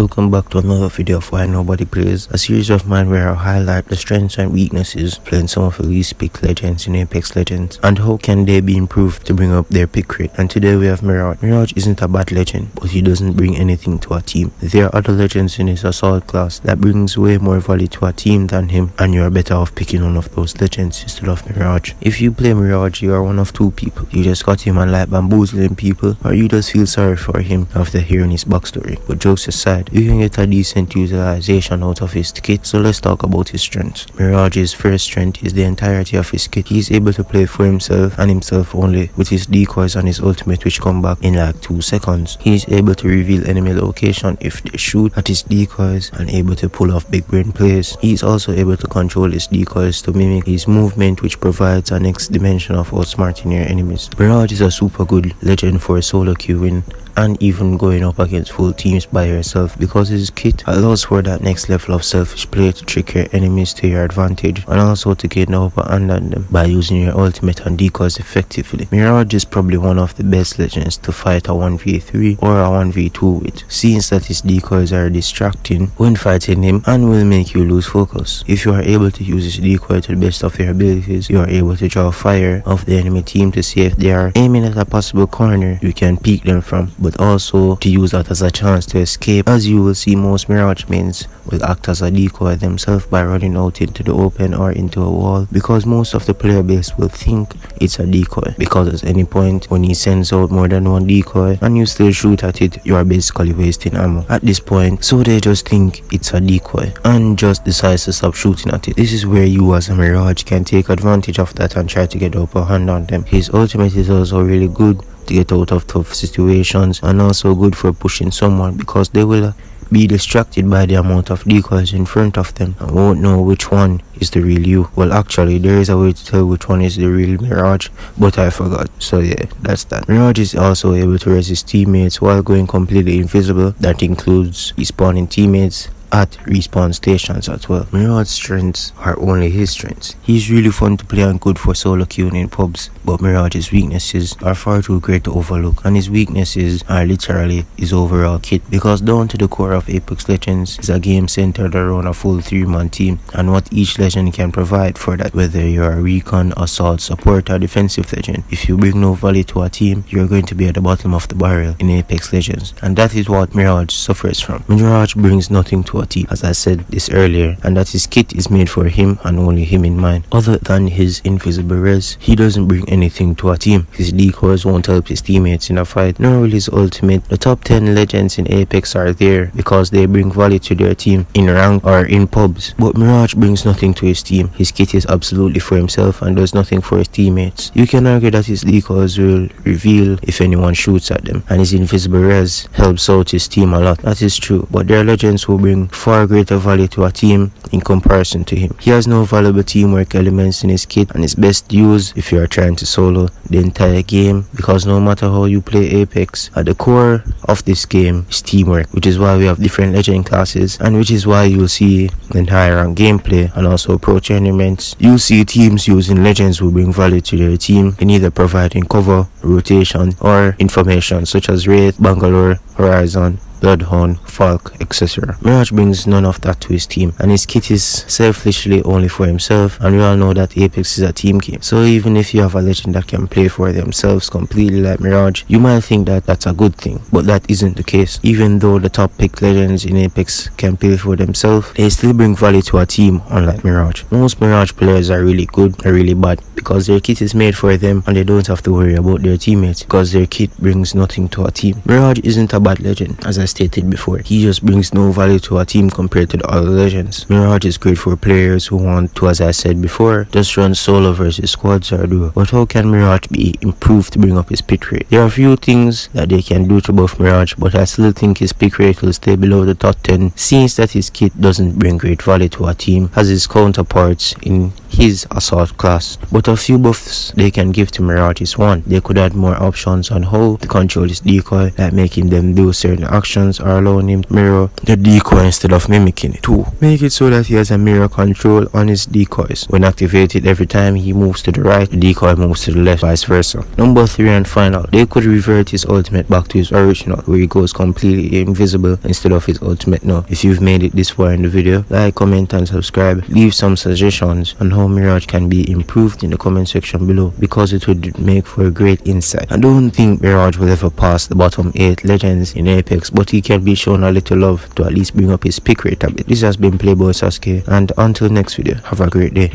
welcome back to another video of Why Nobody Plays, a series of mine where I highlight the strengths and weaknesses playing some of the least picked legends in Apex Legends and how can they be improved to bring up their pick rate. And today we have Mirage. Mirage isn't a bad legend, but he doesn't bring anything to a team. There are other legends in his assault class that brings way more value to a team than him, and you are better off picking one of those legends instead of Mirage. If you play Mirage, you are one of two people. You just got him and like bamboozling people, or you just feel sorry for him after hearing his backstory. But jokes aside, you can get a decent utilization out of his kit, so let's talk about his strengths. Mirage's first strength is the entirety of his kit. He is able to play for himself and himself only, with his decoys and his ultimate which come back in like 2 seconds. He is able to reveal enemy location if they shoot at his decoys and able to pull off big brain plays. He is also able to control his decoys to mimic his movement, which provides a next dimension of outsmarting your enemies. Mirage is a super good legend for a solo queuing and even going up against full teams by yourself, because his kit allows for that next level of selfish play to trick your enemies to your advantage and also to gain the upper hand on them by using your ultimate and decoys effectively. Mirage is probably one of the best legends to fight a 1v3 or a 1v2 with, since that his decoys are distracting when fighting him and will make you lose focus. If you are able to use his decoy to the best of your abilities, you are able to draw fire of the enemy team to see if they are aiming at a possible corner you can peek them from, but also to use that as a chance to escape, as you will see most Mirage mains will act as a decoy themselves by running out into the open or into a wall, because most of the player base will think it's a decoy, because at any point when he sends out more than one decoy and you still shoot at it, you are basically wasting ammo at this point, so they just think it's a decoy and just decides to stop shooting at it. This is where you as a Mirage can take advantage of that and try to get the upper hand on them. His ultimate is also really good to get out of tough situations and also good for pushing someone, because they will be distracted by the amount of decoys in front of them and won't know which one is the real you. Well, actually there is a way to tell which one is the real Mirage, but I forgot, so yeah, that's that. Mirage is also able to resist teammates while going completely invisible. That includes respawning teammates at respawn stations as well. Mirage's strengths are only his strengths. He's really fun to play and good for solo queuing in pubs, but Mirage's weaknesses are far too great to overlook, and his weaknesses are literally his overall kit, because down to the core of Apex Legends is a game centered around a full 3-man team and what each legend can provide for that, whether you're a recon, assault, support or defensive legend. If you bring no value to a team, you're going to be at the bottom of the barrel in Apex Legends, and that is what Mirage suffers from. Mirage brings nothing to a team, as I said this earlier, and that his kit is made for him and only him in mind. Other than his invisible res, he doesn't bring anything to a team. His decoys won't help his teammates in a fight, nor will his ultimate. The top 10 legends in Apex are there because they bring value to their team in rank or in pubs, but Mirage brings nothing to his team. His kit is absolutely for himself and does nothing for his teammates. You can argue that his decoys will reveal if anyone shoots at them, and his invisible res helps out his team a lot. That is true, but there are legends who bring far greater value to a team in comparison to him. He has no valuable teamwork elements in his kit and is best used if you are trying to solo the entire game, because no matter how you play Apex, at the core of this game is teamwork, which is why we have different legend classes, and which is why you'll see in higher rank gameplay and also pro tournaments, you'll see teams using legends who bring value to their team in either providing cover, rotation or information such as Wraith, Bangalore, Horizon, Bloodhound, Falk, etc. Mirage brings none of that to his team, and his kit is selfishly only for himself, and we all know that Apex is a team game. So even if you have a legend that can play for themselves completely like Mirage, you might think that that's a good thing, but that isn't the case. Even though the top picked legends in Apex can play for themselves, they still bring value to a team, unlike Mirage. Most Mirage players are really good or really bad because their kit is made for them and they don't have to worry about their teammates because their kit brings nothing to a team. Mirage isn't a bad legend, as I stated before. He just brings no value to a team compared to the other legends. Mirage is great for players who want to, as I said before, just run solo versus squads or duo. But how can Mirage be improved to bring up his pick rate? There are a few things that they can do to buff Mirage, but I still think his pick rate will stay below the top 10, since that his kit doesn't bring great value to a team as his counterparts in his assault class. But a few buffs they can give to Mirage is: 1. They could add more options on how to control his decoy, like making them do certain actions or allowing him to mirror the decoy instead of mimicking it. 2. Make it so that he has a mirror control on his decoys. When activated, every time he moves to the right, the decoy moves to the left, vice versa. Number 3 and final, they could revert his ultimate back to his original, where he goes completely invisible instead of his ultimate now. If you've made it this far in the video, like, comment and subscribe. Leave some suggestions on how Mirage can be improved in the comment section below, because it would make for a great insight. I don't think Mirage will ever pass the bottom 8 legends in Apex, but he can be shown a little love to at least bring up his pick rate a bit. This has been Playboy Sasuke, and until next video, have a great day.